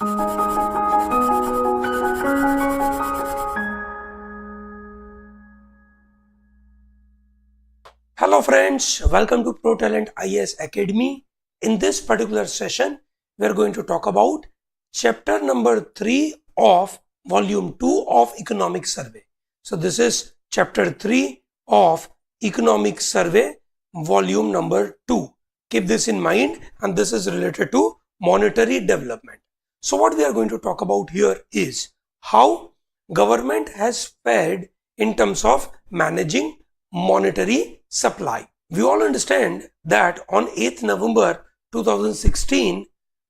Hello friends, welcome to ProTalent IAS Academy. In this particular session, we are going to talk about chapter number 3 of volume 2 of Economic Survey. So this is chapter 3 of Economic Survey, volume number 2. Keep this in mind, and this is related to monetary development. So what we are going to talk about here is how government has fared in terms of managing monetary supply. We all understand that on 8th November 2016,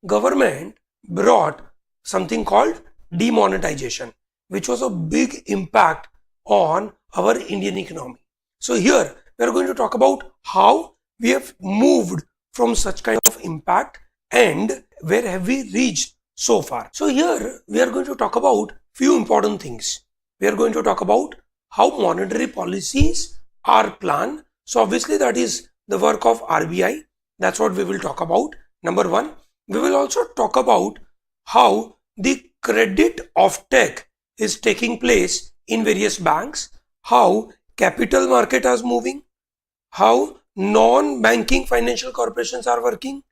government brought something called demonetization, which was a big impact on our Indian economy. So here we are going to talk about how we have moved from such kind of impact and where have we reached so far. So here we are going to talk about few important things. We are going to talk about how monetary policies are planned. So obviously that is the work of RBI. That's what we will talk about. Number one, we will also talk about how the credit offtake is taking place in various banks, how capital market is moving, how non-banking financial corporations are working,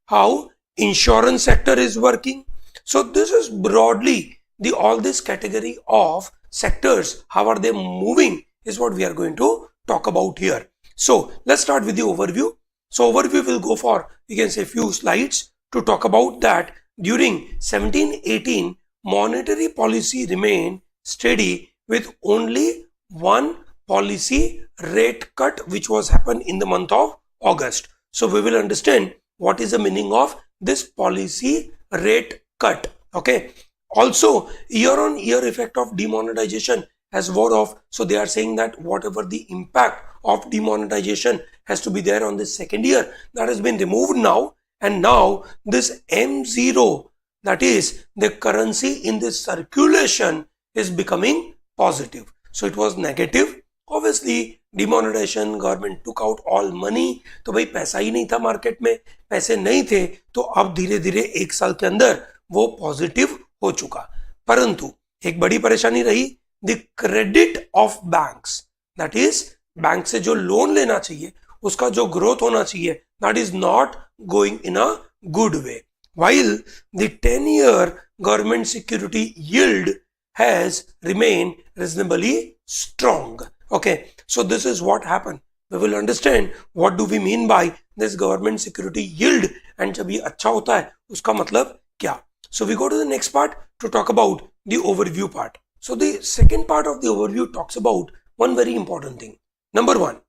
how insurance sector is working. So this is broadly all this category of sectors, how are they moving is what we are going to talk about here. So let's start with the overview. So overview will go for, you can say, few slides to talk about that during 17-18 monetary policy remained steady with only one policy rate cut which was happened in the month of August. So we will understand what is the meaning of this policy rate cut. Okay. Also, year-on-year effect of demonetization has wore off. So they are saying that whatever the impact of demonetization has to be there on this second year, that has been removed now. And now this M0, that is the currency in this circulation, is becoming positive. So it was negative. Obviously demonetization, government took out all money. तो भाई पैसा ही नहीं था market में, पैसे नहीं थे, तो अब धीरे धीरे एक साल के अंदर वो पॉजिटिव हो चुका. परंतु एक बड़ी परेशानी रही, the credit of banks, that is bank से जो लोन लेना चाहिए उसका जो ग्रोथ होना चाहिए, that is not going in a good way. While the 10-year government security yield has remained reasonably strong. Okay, so this is what happened. We will understand what do we mean by this government security yield, and जब ये अच्छा होता है उसका मतलब क्या. So we go to the next part to talk about the overview part. So the second part of the overview talks about one very important thing. Number one,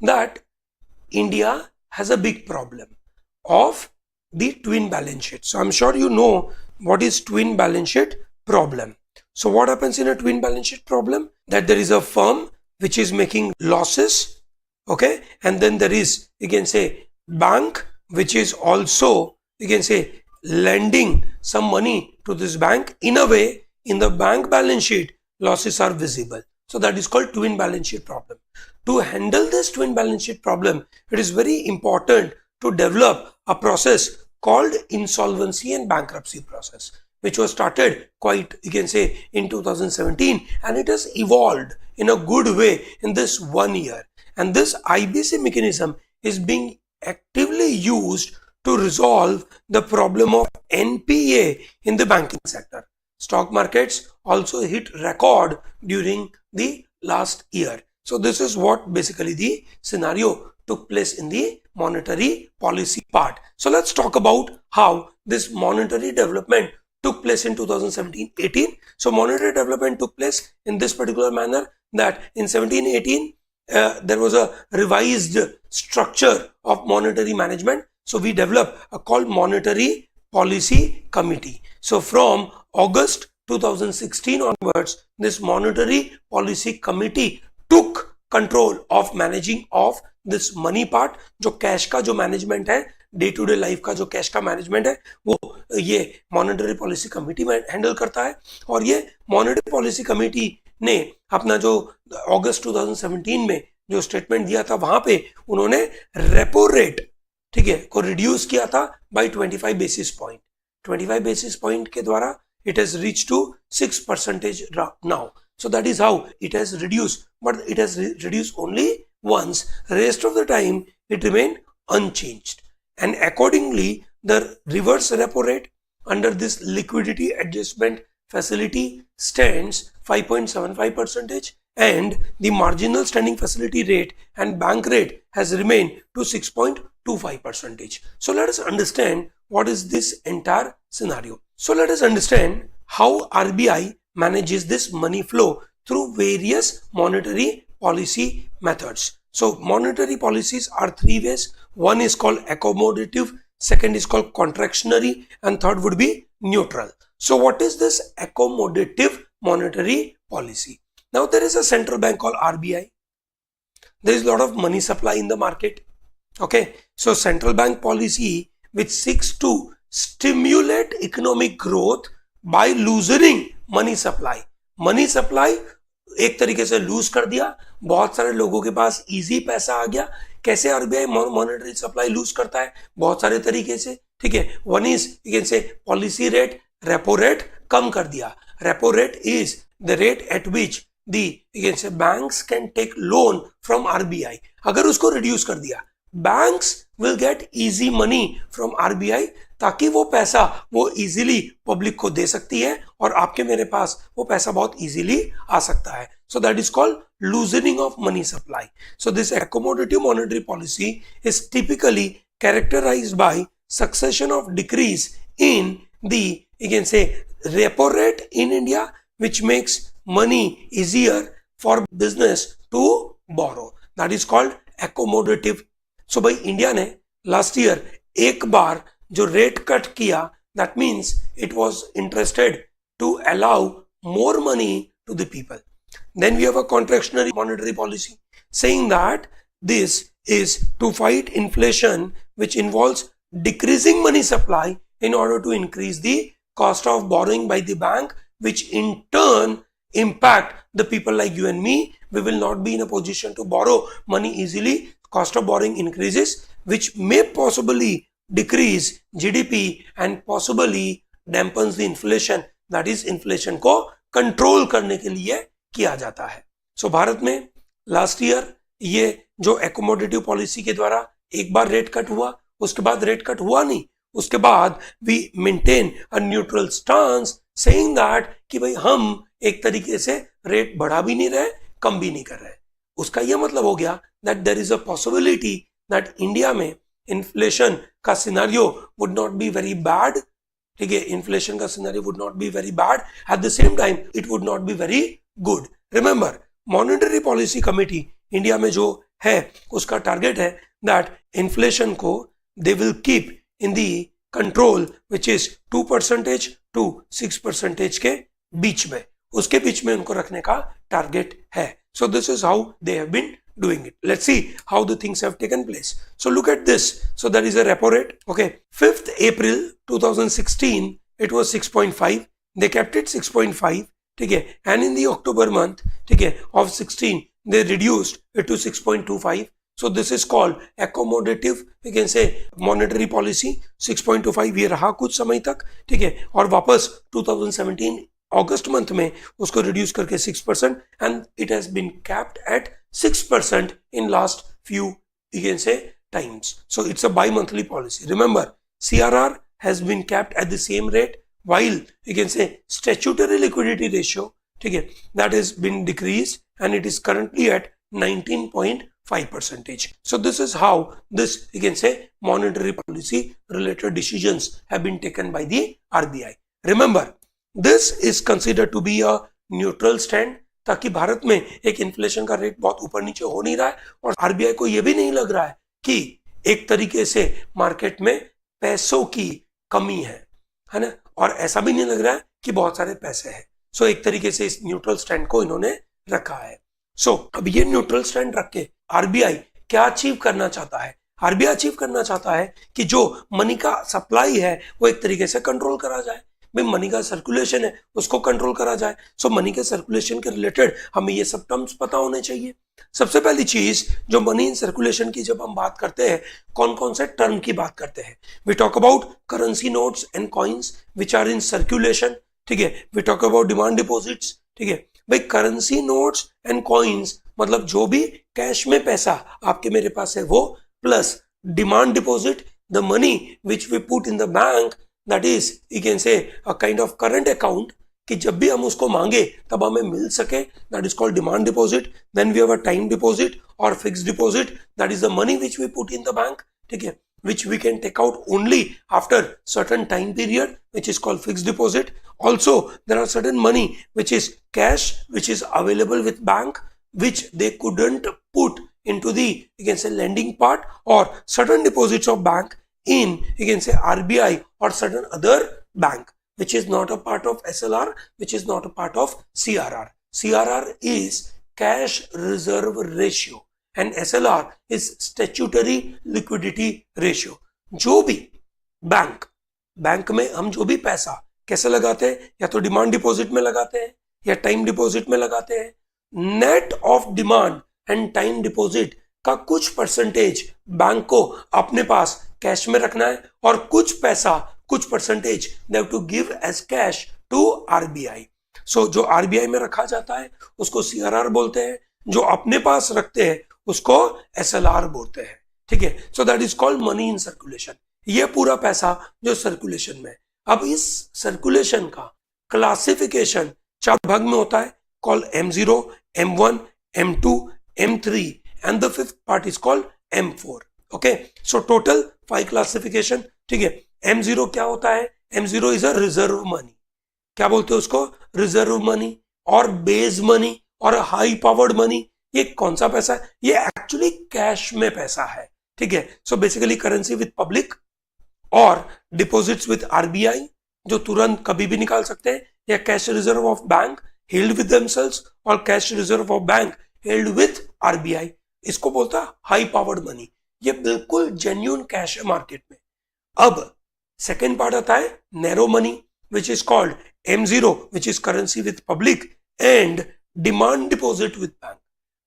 that India has a big problem of the twin balance sheet. So I'm sure you know what is twin balance sheet problem. So what happens in a twin balance sheet problem? That there is a firm which is making losses, okay, and then there is, you can say, bank which is also, you can say, lending some money to this bank. In a way, in the bank balance sheet, losses are visible. So that is called twin balance sheet problem. To handle this twin balance sheet problem, it is very important to develop a process called insolvency and bankruptcy process, which was started quite, you can say, in 2017, and it has evolved in a good way in this 1 year. And this IBC mechanism is being actively used to resolve the problem of NPA in the banking sector. Stock markets also hit record during the last year. So this is what basically the scenario took place in the monetary policy part. So let's talk about how this monetary development took place in 2017-18. So monetary development took place in this particular manner, that in 17-18 there was a revised structure of monetary management. So we developed a called Monetary Policy Committee. So from August 2016 onwards, this Monetary Policy Committee took control of managing of this money part. जो cash का जो management है, day to day life का जो cash का management है, वो ये मॉनेटरी पॉलिसी कमेटी में हैंडल करता है. और ये मॉनेटरी पॉलिसी कमेटी ने अपना जो अगस्त 2017 में जो स्टेटमेंट दिया था, वहां पे उन्होंने रेपो रेट, ठीक है, को रिड्यूस किया था by 25 basis point. 25 basis point के द्वारा it has reached to 6% now. So that is how it has reduced, but it has reduced only once. Rest of the time it remained unchanged, and accordingly the reverse repo rate under this liquidity adjustment facility stands 5.75%, and the marginal standing facility rate and bank rate has remained to 6.25%. So let us understand what is this entire scenario. So let us understand how RBI manages this money flow through various monetary policy methods. So monetary policies are three ways. One is called accommodative, second is called contractionary, and third would be neutral. So what is this accommodative monetary policy? Now there is a central bank called RBI. There is a lot of money supply in the market. Okay, so central bank policy which seeks to stimulate economic growth by loosening money supply. Money supply एक तरीके से loose कर दिया, बहुत सारे लोगों के पास easy पैसा आ गया. कैसे आरबीआई मॉनेटरी सप्लाई लूज करता है? बहुत सारे तरीके से. ठीक है, one is you can say policy rate, repo rate कम कर दिया. Repo rate is the rate at which the you can say banks can take loan from RBI. अगर उसको रिड्यूस कर दिया, banks will get easy money from RBI, ताकि वो पैसा वो इजीली पब्लिक को दे सकती है और आपके मेरे पास वो पैसा बहुत इजीली आ सकता है. So that is called loosening of money supply. So this accommodative monetary policy is typically characterized by succession of decrease in the, you can say, repo rate in India, which makes money easier for business to borrow. That is called accommodative. So भाई India ने last year एक बार जो rate cut किया, that means it was interested to allow more money to the people. Then we have a contractionary monetary policy saying that this is to fight inflation, which involves decreasing money supply in order to increase the cost of borrowing by the bank, which in turn impact the people like you and me. We will not be in a position to borrow money easily. Cost of borrowing increases, which may possibly decrease GDP and possibly dampens the inflation. That is, inflation को control करने के लिए किया जाता है. सो भारत में last year ये जो एकोमोडेटिव पॉलिसी के द्वारा एक बार रेट कट हुआ, उसके बाद रेट कट हुआ नहीं, उसके बाद we maintain a neutral stance saying that कि भाई हम एक तरीके से रेट बढ़ा भी नहीं रहे, कम भी नहीं कर रहे. उसका यह मतलब हो गया that there is a possibility that India में इन्फ्लेशन का scenario would not be very bad. ठीक है, इन्फ्लेशन का scenario would not be very bad, at the same time it would not be very good. Remember, monetary policy committee India में जो है उसका target है दैट इन्फ्लेशन को they will keep in the control which is 2% to 6% के बीच में, उसके बीच में उनको रखने का टारगेट है. So this is how they have been doing it. Let's see how the things have taken place. So look at this. So that is a repo rate. Okay, 5th April 2016 it was 6.5. They kept it 6.5. ठीक है, and in the October month, ठीक है, of 16 they reduced it to 6.25. So this is called accommodative, you can say, monetary policy. 6.25 ये रहा कुछ समय तक. ठीक है, और वापस 2017 अगस्त मंथ में उसको रिड्यूस करके 6%, and it has been capped at 6% in last few you can say times. So it's a bimonthly policy. Remember, CRR has been capped at the same rate, while you can say statutory liquidity ratio, ठीक है, that has been decreased and it is currently at 19.5%. So this is how this, you can say, monetary policy related decisions have been taken by the RBI. Remember, this is considered to be a neutral stand, ताकि भारत में एक inflation का rate बहुत ऊपर नीचे हो नहीं रहा है और आरबीआई को यह भी नहीं लग रहा है कि एक तरीके से मार्केट में पैसों की कमी है ना, और ऐसा भी नहीं लग रहा है कि बहुत सारे पैसे हैं. सो एक तरीके से इस न्यूट्रल स्टैंड को इन्होंने रखा है. सो अब ये न्यूट्रल स्टैंड रख के आरबीआई क्या अचीव करना चाहता है? आरबीआई अचीव करना चाहता है कि जो मनी का सप्लाई है वो एक तरीके से कंट्रोल करा जाए. भाई मनी का सर्कुलेशन है उसको कंट्रोल करा जाए। सो मनी के सर्कुलेशन के रिलेटेड हमें ये सब टर्म्स पता होने चाहिए। सबसे पहली चीज जो मनी इन सर्कुलेशन की जब हम बात करते हैं कौन कौन से टर्म की बात करते हैं, we talk about currency notes and coins which are in circulation, ठीक है, we talk about demand deposits, ठीक है। भाई करेंसी नोट्स एंड कॉइन्स मतलब जो भी कैश में पैसा आपके मेरे पास है वो, plus demand deposit the money which we put in the bank, that is you can say a kind of current account, कि जब भी हम उसको मांगे तब हमें मिल सके, that is called demand deposit. Then we have a time deposit और fixed deposit, that is the money which we put in the bank, ठीक है, which we can take out only after certain time period, which is called fixed deposit. Also there are certain money which is cash which is available with bank which they couldn't put into the, you can say, lending part, or certain deposits of bank in, you can say, RBI or certain other bank which is not a part of SLR, which is not a part of CRR. CRR is cash reserve ratio and SLR is statutory liquidity ratio. जो भी bank में हम जो भी पैसा कैसे लगाते हैं, या तो डिमांड डिपॉजिट में लगाते हैं या टाइम डिपॉजिट में लगाते हैं, net of demand and time deposit का कुछ परसेंटेज बैंक को अपने पास कैश में रखना है और कुछ पैसा, कुछ percentage they have to give as cash to RBI. So जो आरबीआई में रखा जाता है उसको सीआरआर बोलते हैं, जो अपने पास रखते हैं उसको एसएलआर बोलते हैं, ठीक है। So that is called money in circulation. ये पूरा पैसा जो सर्कुलेशन में। अब इस सर्कुलेशन का क्लासिफिकेशन 4 भाग में होता है, called M0, M1, M2, M3 and the 5th part is called M4। Okay, so total 5 classification, ठीक है। M0 क्या होता है? M0 is a reserve money. क्या बोलते हैं उसको? रिजर्व मनी और बेस मनी और हाई पावर्ड मनी। ये कौन सा पैसा है? ये एक्चुअली कैश में पैसा है, ठीक है। So basically currency with public और डिपॉजिट्स विद आरबीआई जो तुरंत कभी भी निकाल सकते हैं, या cash reserve of bank held with themselves और cash reserve of bank held with RBI, इसको बोलता है हाई पावर्ड मनी। ये बिल्कुल जेन्युइन कैश है मार्केट में। अब सेकेंड पार्ट आता है narrow money which is called M0 which is currency with public and demand deposit with bank.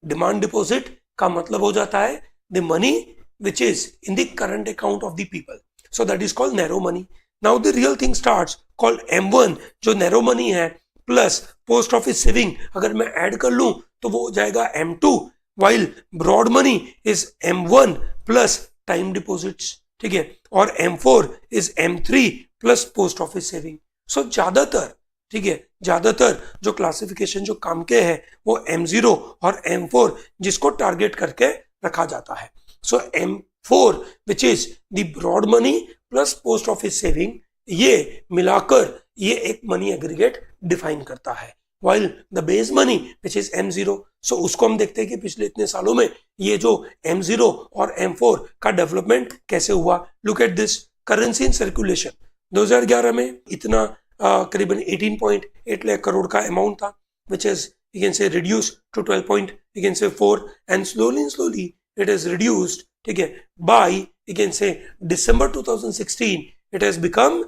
Demand deposit का मतलब हो जाता है the money which is in the current account of the people, so that is called narrow money. Now the real thing starts called M1 जो narrow money है plus post office saving अगर मैं add कर लूं तो वो हो जाएगा M2, while broad money is M1 plus time deposits, ठीक है, और M4 is M3 plus post office saving. So ज्यादातर, ठीक है, ज्यादातर जो क्लासिफिकेशन जो काम के है वो M0 और M4 जिसको टारगेट करके रखा जाता है। So M4 which is the broad money plus post office saving, ये मिलाकर ये एक मनी एग्रीगेट डिफाइन करता है, while the base money which is M0। सो उसको हम देखते हैं कि पिछले इतने सालों में ये जो M0 और M4 का डेवलपमेंट कैसे हुआ। Look at this, currency in circulation 2011 में इतना करीबन 18.8 लाख करोड़ का अमाउंट था, which is you can say reduced to 12.4 and slowly it is reduced, ठीक है, by you can say December 2016 it has become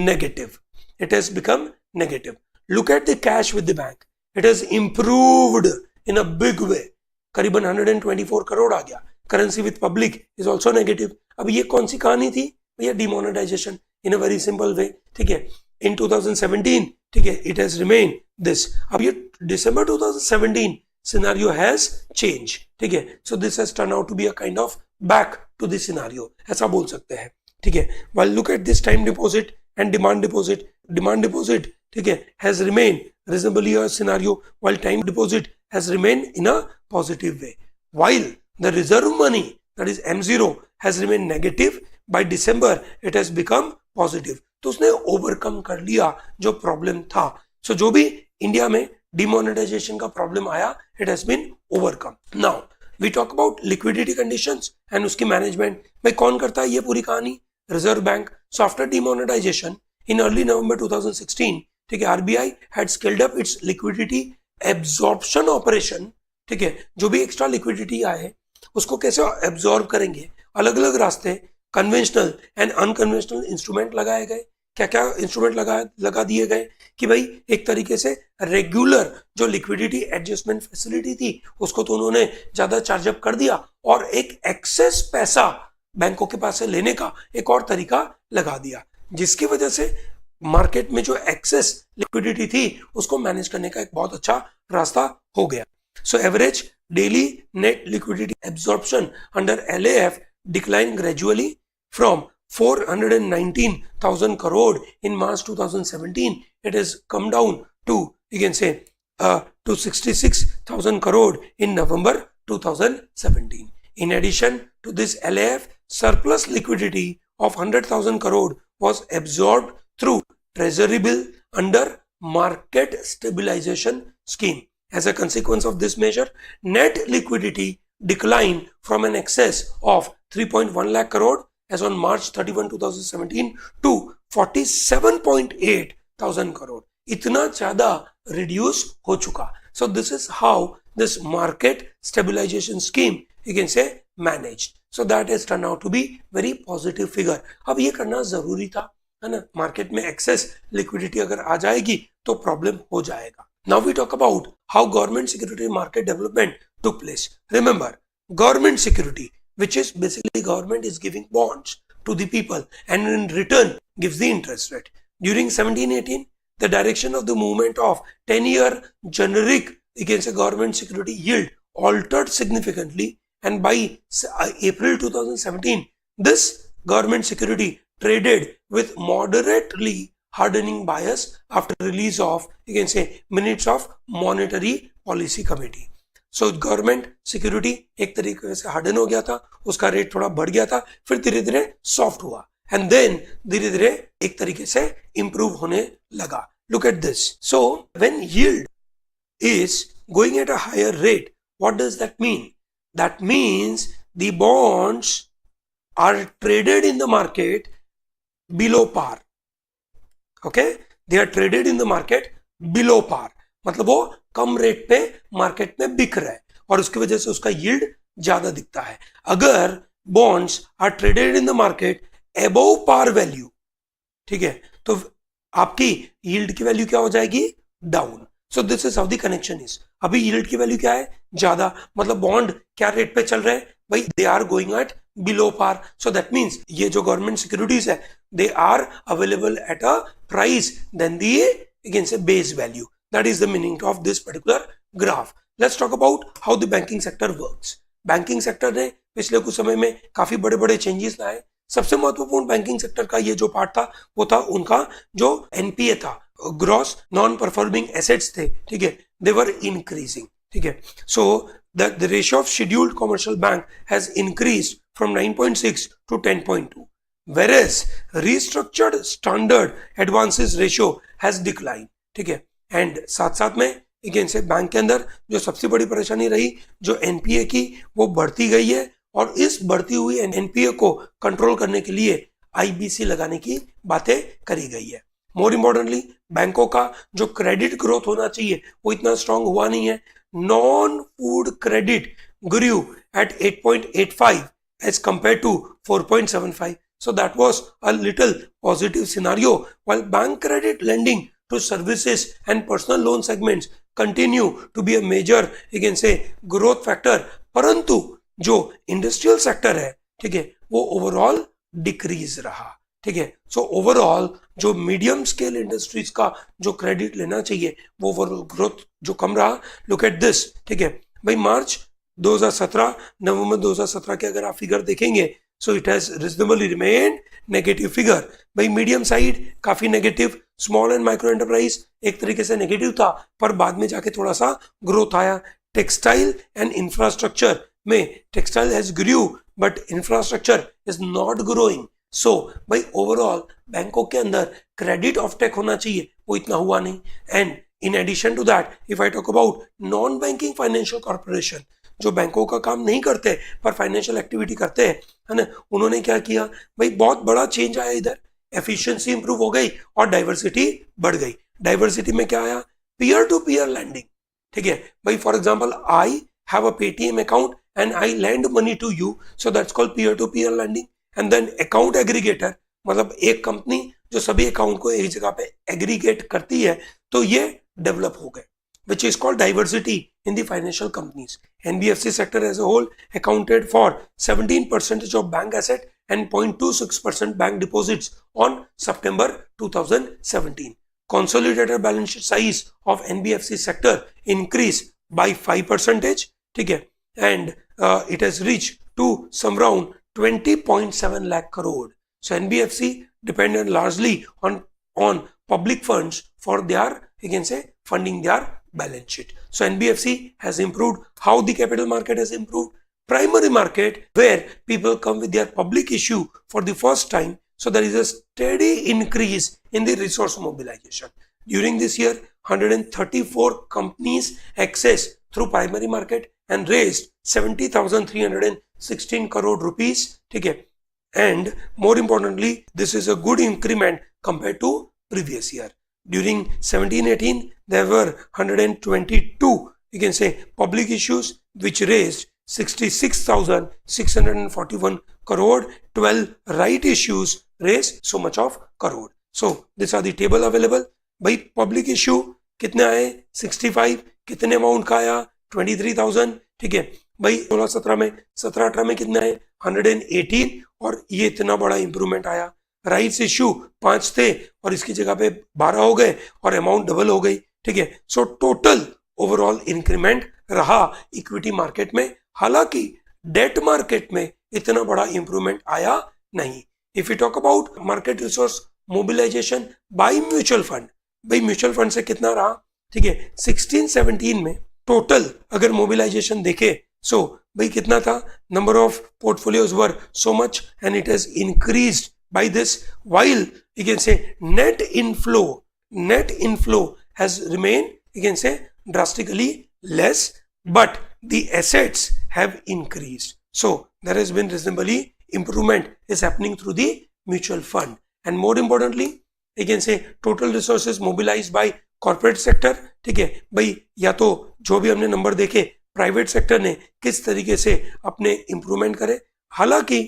negative. It has become negative. Look at the cash with the bank. It has improved in a big way. करीबन 124 करोड़ आ गया। Currency with public is also negative. अब ये कौन सी कहानी थी भैया? Demonetisation in a very simple way, ठीक है। इन 2017, ठीक है, इट हैज रिमेन दिस। अब ये दिसंबर 2017 सिनेरियो हैज चेंज, ठीक है। So this has turn out to be a kind of back to this scenario, ऐसा बोल सकते हैं, ठीक है। While look at this time deposit and demand deposit, ठीक है, has remain reasonably a scenario, while time deposit has remained in a positive way, while the reserve money, that is M0, has remained negative. By December it has become positive. तो उसने overcome कर लिया जो problem था। सो जो भी India में demonetisation का प्रॉब्लम आया, it has been overcome. Now we talk about liquidity conditions and उसकी मैनेजमेंट। भाई कौन करता है ये पूरी कहानी? Reserve bank. So after demonetisation in early November 2016, ठीक है, RBI had scaled up its liquidity absorption operation, ठीक है। जो भी एक्स्ट्रा लिक्विडिटी आए उसको कैसे एब्जॉर्ब करेंगे, अलग अलग रास्ते, कन्वेंशनल एंड अनकन्वेंशनल इंस्ट्रूमेंट लगाए गए। क्या क्या इंस्ट्रूमेंट लगा दिए गए कि भाई एक तरीके से रेगुलर जो लिक्विडिटी एडजस्टमेंट फैसिलिटी थी उसको तो उन्होंने ज्यादा चार्जअप कर दिया और एक एक्सेस पैसा बैंकों के पास से लेने का एक और तरीका लगा दिया, जिसकी वजह से मार्केट में जो एक्सेस लिक्विडिटी थी उसको मैनेज करने का एक बहुत अच्छा रास्ता हो गया. So average daily net liquidity absorption under LAF decline gradually from 419,000 crore in March 2017. It has come down to, you can say, to 66,000 crore in November 2017. In addition to this LAF, surplus liquidity of 100,000 crore was absorbed through treasury bill under market stabilization scheme. As a consequence of this measure, net liquidity declined from an excess of 3.1 lakh crore as on March 31, 2017 to 47.8 thousand crore. इतना ज्यादा reduce हो चुका. So this is how this market stabilization scheme, you can say, managed. So that has turned out to be very positive figure. अब ये करना जरूरी था, है ना. मार्केट में एक्सेस लिक्विडिटी अगर आ जाएगी तो प्रॉब्लम हो जाएगा. Now we talk about how government security market development took place. Remember, government security, which is basically government is giving bonds to the people and in return gives the interest rate. During 1718, the direction of the movement of 10-year generic against a government security yield altered significantly, and by April 2017, this government security traded with moderately hardening bias after release of, you can say, minutes of monetary policy committee. So government security एक तरीके से harden हो गया था, उसका rate थोड़ा बढ़ गया था, फिर धीरे धीरे सॉफ्ट हुआ एंड देन धीरे धीरे एक तरीके से इंप्रूव होने लगा. Look at this. So when yield is going at a higher rate, what does that mean? That means the bonds are traded in the market below par. Okay, they are traded in the market below par, मतलब वो कम rate पे market में बिक रहा है और उसकी वजह से उसका यील्ड ज्यादा दिखता है. अगर bonds are traded in the market above par value, ठीक है, तो आपकी यील्ड की वैल्यू क्या हो जाएगी? Down. So this is how the connection is. अभी यील्ड की वैल्यू क्या है? ज्यादा, मतलब बॉन्ड क्या रेट पे चल रहे हैं भाई? They are going at below par. So that means ये जो गवर्नमेंट सिक्योरिटीज है, they are available at a price than the, you can say, base value. That is the meaning of this particular graph. Let's talk about how the banking sector works. Banking sector ने पिछले कुछ समय में काफी बड़े बड़े changes लाए. सबसे महत्वपूर्ण बैंकिंग सेक्टर का ये जो पार्ट था वो था उनका जो NPA था, ग्रॉस नॉन परफॉर्मिंग एसेट्स थे, ठीक है, दे वर इंक्रीजिंग. ठीक है, सो the ratio of scheduled commercial bank has increased from 9.6 to 10.2. whereas restructured standard advances ratio has declined. ठीक है, एंड साथ साथ में अगेन से बैंक के अंदर जो सबसे बड़ी परेशानी रही, जो एनपीए की, वो बढ़ती गई है और इस बढ़ती हुई एनपीए को कंट्रोल करने के लिए आईबीसी लगाने की बातें करी गई है. मोर इम्पोर्टेंटली बैंकों का जो क्रेडिट ग्रोथ होना चाहिए वो इतना स्ट्रांग हुआ नहीं है. Non food credit Guru eight 8.85 as compared to 4.75. So that was a little positive scenario, while bank credit lending to services and personal loan segments continue to be a major, you can say, growth factor. परंतु जो industrial sector है, ठीक है, वो overall decrease रहा. ठीक है, so overall जो मीडियम स्केल इंडस्ट्रीज का जो क्रेडिट लेना चाहिए वो ओवरऑल ग्रोथ जो कम रहा. Look at this. ठीक है भाई, मार्च 2017, नवंबर 2017 के अगर आप फिगर देखेंगे, so it has reasonably remain negative figure. भाई मीडियम साइड काफी negative, small and micro enterprise एक तरीके से नेगेटिव था, पर बाद में जाके थोड़ा सा ग्रोथ आया. टेक्सटाइल एंड इंफ्रास्ट्रक्चर में textile has grew but infrastructure is not growing. So भाई ओवरऑल बैंकों के अंदर क्रेडिट ऑफ टेक होना चाहिए वो इतना हुआ नहीं. And in addition to that, if I talk about non banking financial corporation, जो बैंकों का काम नहीं करते पर फाइनेंशियल एक्टिविटी करते हैं, है ना, उन्होंने क्या किया भाई, बहुत बड़ा चेंज आया इधर. एफिशिएंसी इंप्रूव हो गई और डाइवर्सिटी बढ़ गई. डाइवर्सिटी में क्या आया? Peer to peer lending. ठीक है भाई, for example I have a Paytm account and I lend money to you, so that's called peer to peer lending. And then account aggregator, मतलब एक कंपनी जो सभी अकाउंट को एक जगह पे एग्रीगेट करती है, तो ये डेवलप हो गए, which is called diversity in the financial companies. NBFC sector as a whole accounted for 17% of bank asset and 0.26% bank deposits on September 2017. Consolidated balance sheet size of NBFC sector increased by 5%, ठीक है, and it has reached to some around 20.7 lakh crore. So NBFC depended largely on public funds for their, you can say, funding their balance sheet. So NBFC has improved. How the capital market has improved? Primary market, where people come with their public issue for the first time. So there is a steady increase in the resource mobilization. During this year, 134 companies accessed through primary market and raised 70,316 crore rupees. Okay. And more importantly, this is a good increment compared to previous year. During 17-18, there were 122, you can say, public issues which raised 66,641 crore. 12 right issues raised so much of crore. So these are the table available. भाई public issue कितने आए 65, कितने amount का आया 23,000, ठीक है भाई। 16-17 में 17-18 में कितने आए 118, और ये इतना बड़ा इंप्रूवमेंट आया। राइट्स इश्यू 5 थे और इसकी जगह पे 12 हो गए और अमाउंट डबल हो गई, ठीक है। सो टोटल ओवरऑल इंक्रीमेंट रहा इक्विटी मार्केट में, हालांकि डेट मार्केट में इतना बड़ा इंप्रूवमेंट आया नहीं। If you talk about market resource mobilisation by mutual fund, भाई म्यूचुअल फंड से कितना रहा, ठीक है 16-17 में टोटल अगर मोबिलाइजेशन देखे, सो भाई कितना था, number of portfolios were so much and it has increased by this, while you can say net inflow has remained, you can say, drastically less, but the assets have increased. So there has been reasonably improvement is happening through the mutual fund. And more importantly, you can say total resources mobilized by corporate sector, ठीक है भाई। या तो जो भी हमने number देखे private sector ने किस तरीके से अपने इंप्रूवमेंट करे, हालांकि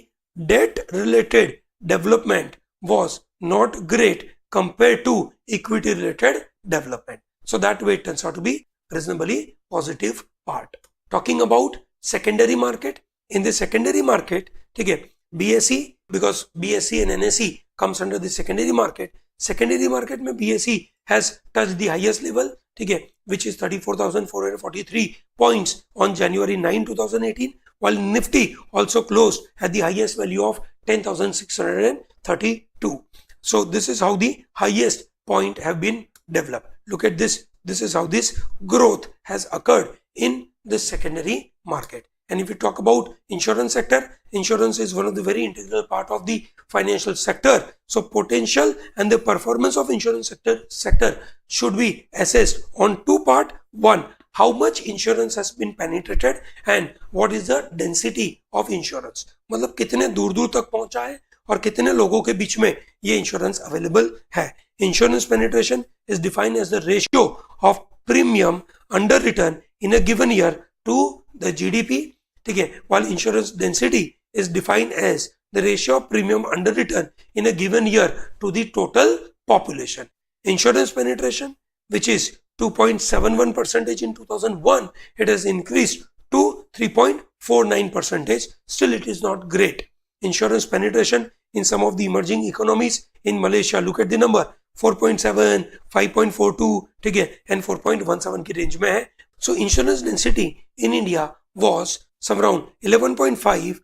debt related development was not great compared to equity related development. So that way it turns out to be reasonably positive part. Talking about secondary market, in the secondary market, ठीक है BSE, because BSE and NSE comes under the secondary market. Secondary market में BSE has touched the highest level, ठीक है, which is 34,443 points on January 9, 2018, while Nifty also closed at the highest value of 10,632. So this is how the highest point have been developed. Look at this. This is how this growth has occurred in the secondary market. And if we talk about insurance sector, insurance is one of the very integral part of the financial sector. So potential and the performance of insurance sector should be assessed on two parts. One, how much insurance has been penetrated and what is the density of insurance. मतलब कितने दूर दूर तक पहुंचा है और कितने लोगों के बीच में ये इंश्योरेंस अवेलेबल है. Insurance penetration is defined as the ratio of premium underwritten in a given year to the GDP. ठीक है, while insurance density is defined as the ratio of premium underwritten in a given year to the total population. Insurance penetration, which is 2.71% in 2001, it has increased to 3.49%. Still, it is not great. Insurance penetration in some of the emerging economies in Malaysia, look at the number 4.7, 5.42, ठीक है, and 4.17 की range में है. So insurance density in India was some around $11.5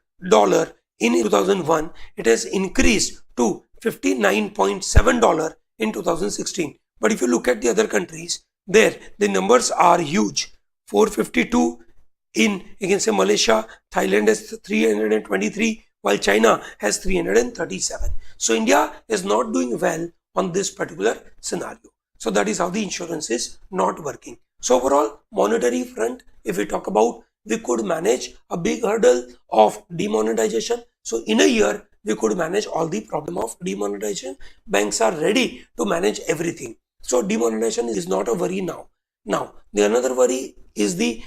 in 2001. It has increased to $59.7 in 2016. But if you look at the other countries, there the numbers are huge. 452 in, you can say, Malaysia. Thailand has 323, while China has 337. So India is not doing well on this particular scenario. So that is how the insurance is not working. So overall, monetary front, if we talk about, we could manage a big hurdle of demonetization. So in a year, we could manage all the problem of demonetization. Banks are ready to manage everything. So demonetization is not a worry now. Now, the another worry is the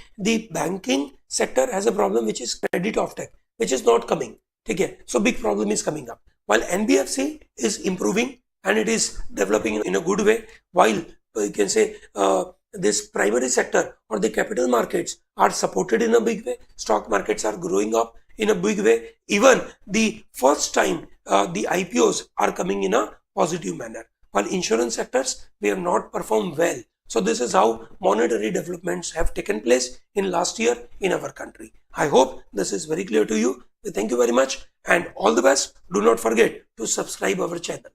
banking sector has a problem, which is credit offtake, which is not coming. Okay, so big problem is coming up. While NBFC is improving, and it is developing in a good way, while you can say this primary sector or the capital markets are supported in a big way. Stock markets are growing up in a big way. Even the first time the IPOs are coming in a positive manner, while insurance sectors, we have not performed well. So this is how monetary developments have taken place in last year in our country. I hope this is very clear to you. Thank you very much and all the best. Do not forget to subscribe our channel.